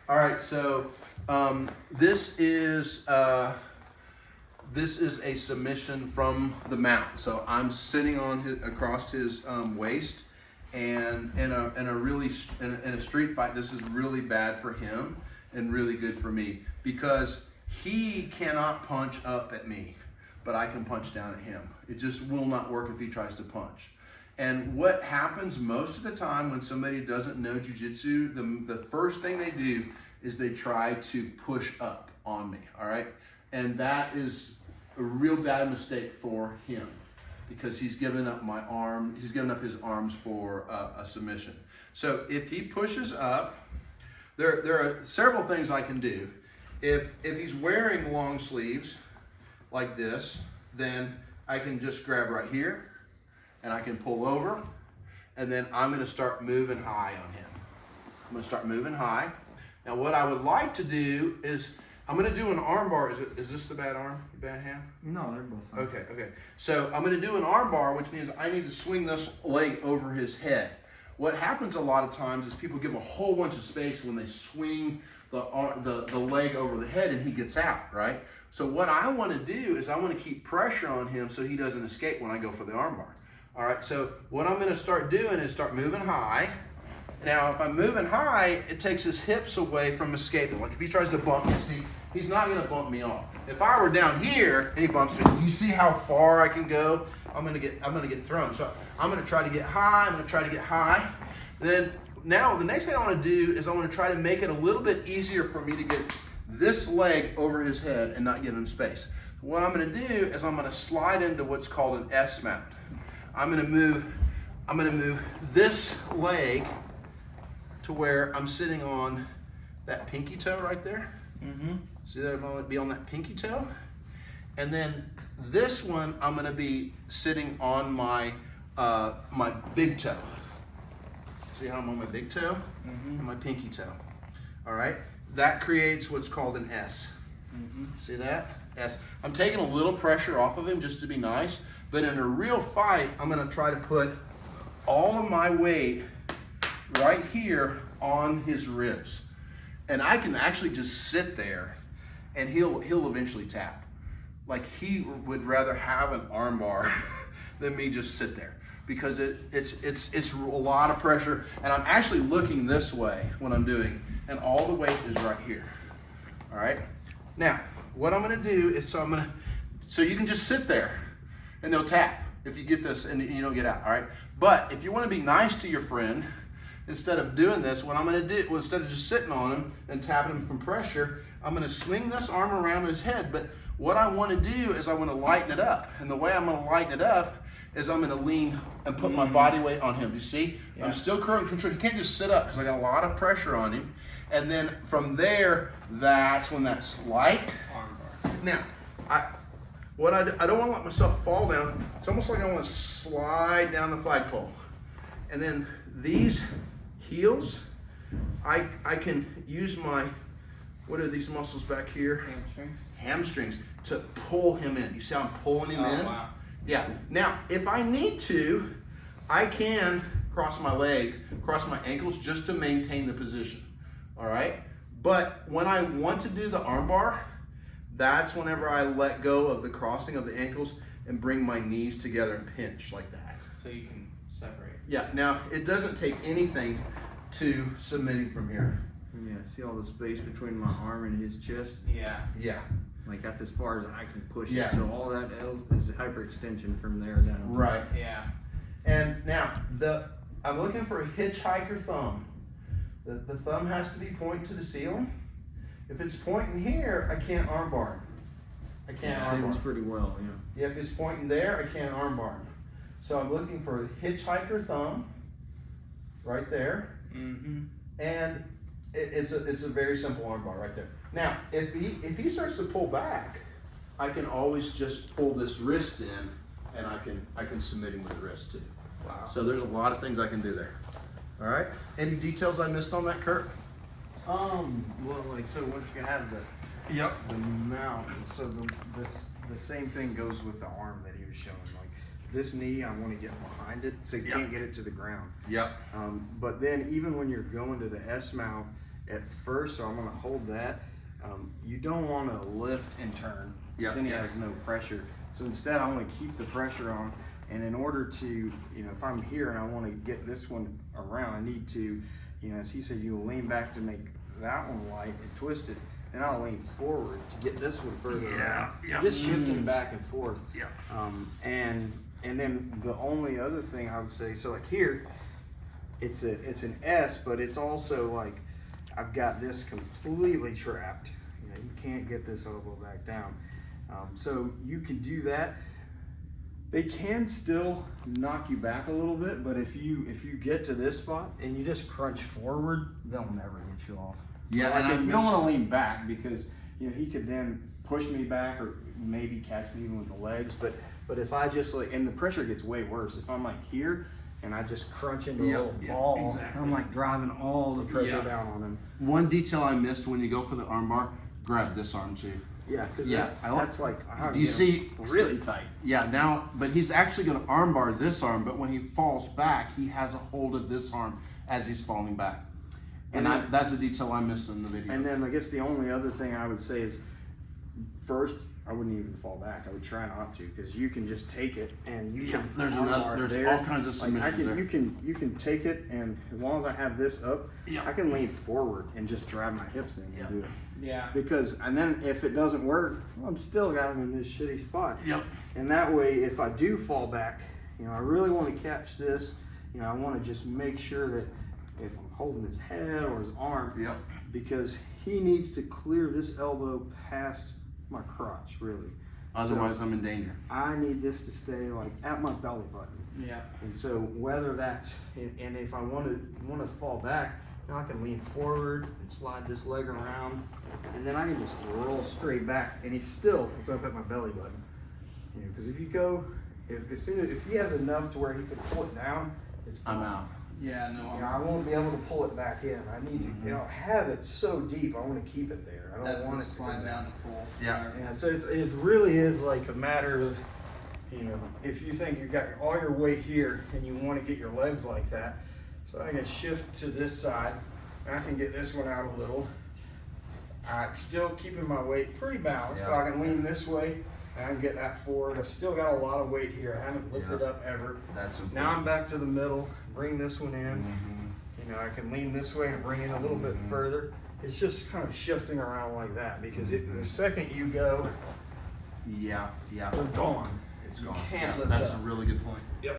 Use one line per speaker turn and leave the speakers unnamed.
All right, so this is a submission from the mount. So I'm sitting on across his waist, and in a street fight, this is really bad for him and really good for me because he cannot punch up at me, but I can punch down at him. It just will not work if he tries to punch. And what happens most of the time when somebody doesn't know jiu-jitsu, the first thing they do is they try to push up on me, all right? And that is a real bad mistake for him because he's given up my arm, he's given up his arms for a submission. So if he pushes up, there are several things I can do. If he's wearing long sleeves like this, then I can just grab right here, and I can pull over, and then I'm gonna start moving high on him. I'm gonna start moving high. Now what I would like to do is, I'm gonna do an arm bar. Is this the bad arm, bad hand?
No, they're both fine.
Okay. So I'm gonna do an arm bar, which means I need to swing this leg over his head. What happens a lot of times is people give a whole bunch of space when they swing the leg over the head and he gets out, right? So what I wanna do is I wanna keep pressure on him so he doesn't escape when I go for the arm bar. All right, so what I'm gonna start doing is start moving high. Now, if I'm moving high, it takes his hips away from escaping. Like if he tries to bump me, see, he's not gonna bump me off. If I were down here and he bumps me, you see how far I can go? I'm gonna get thrown. So I'm gonna try to get high, Then now the next thing I wanna do is I wanna try to make it a little bit easier for me to get this leg over his head and not give him space. So what I'm gonna do is I'm gonna slide into what's called an S mount. I'm gonna move this leg to where I'm sitting on that pinky toe right there. See that I'm gonna be on that pinky toe? And then this one, I'm gonna be sitting on my my big toe. See how I'm on my big toe? And my pinky toe. All right, that creates what's called an S. See that? S. I'm taking a little pressure off of him just to be nice, but in a real fight, I'm gonna try to put all of my weight right here on his ribs. And I can actually just sit there and he'll eventually tap. Like he would rather have an arm bar than me just sit there because it's a lot of pressure, and I'm actually looking this way when I'm doing, and all the weight is right here. All right? Now, what I'm gonna do is, so you can just sit there and they'll tap if you get this and you don't get out, all right? But if you wanna be nice to your friend, instead of doing this, what I'm gonna do, instead of just sitting on him and tapping him from pressure, I'm gonna swing this arm around his head. But what I wanna do is I wanna lighten it up. And the way I'm gonna lighten it up is I'm gonna lean and put my body weight on him. You see? Yeah. I'm still current control. He can't just sit up because I got a lot of pressure on him. And then from there, that's when that's light. Now, I don't want to let myself fall down. It's almost like I want to slide down the flagpole. And then these heels, I can use my, what are these muscles back here? Hamstrings to pull him in. You see how I'm pulling him in? Wow. Yeah. Now, if I need to, I can cross my legs, cross my ankles just to maintain the position. All right? But when I want to do the armbar, that's whenever I let go of the crossing of the ankles and bring my knees together and pinch like that.
So you can separate.
Yeah, now it doesn't take anything to submitting from here.
Yeah, see all the space between my arm and his chest?
Yeah.
Like that's as far as I can push
Yeah.
it. So all that else is hyperextension from there down.
Right.
Yeah.
And now, I'm looking for a hitchhiker thumb. The thumb has to be pointing to the ceiling. If it's pointing here, I can't armbar him. I can't armbar him.
Pretty well, yeah.
If it's pointing there, I can't armbar him. So I'm looking for a hitchhiker thumb, right there. And it's a very simple armbar right there. Now, if he starts to pull back, I can always just pull this wrist in, and I can submit him with the wrist too.
Wow.
So there's a lot of things I can do there. All right. Any details I missed on that, Kurt?
Well, like, so once you have the mount, so the same thing goes with the arm that he was showing. Like this knee, I want to get behind it so you can't get it to the ground.
Yep.
But then even when you're going to the S mount, at first, so I'm gonna hold that. You don't wanna lift and turn,
Yeah,
then he
yeah.
has no pressure. So instead, I wanna keep the pressure on, and in order to, you know, if I'm here and I wanna get this one around, I need to, you know, as he said, you lean back to make that one light and twist it, then I'll lean forward to get this one further around.
yeah.
Just shifting back and forth.
Yeah.
And then the only other thing I would say, so like here, it's an S, but it's also like, I've got this completely trapped. You know, you can't get this elbow back down. So you can do that. They can still knock you back a little bit, but if you get to this spot and you just crunch forward, they'll never get you off.
Yeah,
Like,
and I
you don't
miss-
want to lean back because, you know, he could then push me back or maybe catch me even with the legs. But if I just like, and the pressure gets way worse if I'm like here and I just crunch into a
Yep,
little
yeah,
ball,
exactly.
I'm like driving all the pressure
Yeah.
down on him.
One detail I missed when you go for the armbar, grab this arm too.
Yeah, because
Yeah, I like-
that's like how
Do you
get
see-
really tight.
Yeah, now, but he's actually going to armbar this arm, but when he falls back, he has a hold of this arm as he's falling back. And
And then-
that's a detail I missed in the video.
And then I guess the only other thing I would say is, first, I wouldn't even fall back. I would try not to, because you can just take it and you
Yeah,
can.
there's
armbar
there's
there.
all kinds of
Like, I
submissions
can,
there.
you can take it, and as long as I have this up,
Yeah.
I can lean forward and just drive my hips in and
Yeah.
do it.
Yeah.
Because, and then if it doesn't work, well, I'm still got him in this shitty spot.
Yep.
And that way, if I do fall back, you know, I really want to catch this. You know, I want to just make sure that if I'm holding his head or his arm,
Yep.
because he needs to clear this elbow past my crotch, really.
Otherwise,
So
I'm in danger.
I need this to stay like at my belly button.
Yeah.
And so whether that's, and if I want to fall back, you know, I can lean forward and slide this leg around, and then I can just roll straight back, and it's up at my belly button. You know, because if you go, if he has enough to where he can pull it down, it's
I'm
gone.
out.
Yeah. No.
You know, I won't be able to pull it back in. I need to, you know, have it so deep. I want to keep it there. I don't
That's
want
the
it to
slide
go
down the pool.
Yeah.
Yeah, so it really is like a matter of, you know, if you think you've got all your weight here and you want to get your legs like that, so I can shift to this side, and I can get this one out a little. I'm still keeping my weight pretty balanced, but
Yeah.
I can lean this way, and I can get that forward. I've still got a lot of weight here. I haven't lifted
Yeah.
up ever.
That's important.
Now I'm back to the middle, bring this one in.
Mhm.
You know, I can lean this way and bring it a little bit further. It's just kind of shifting around like that, because the second you go,
Yeah, yeah.
they're gone.
It's
You
gone.
can't
Yeah,
lift
that's
up.
a really good point.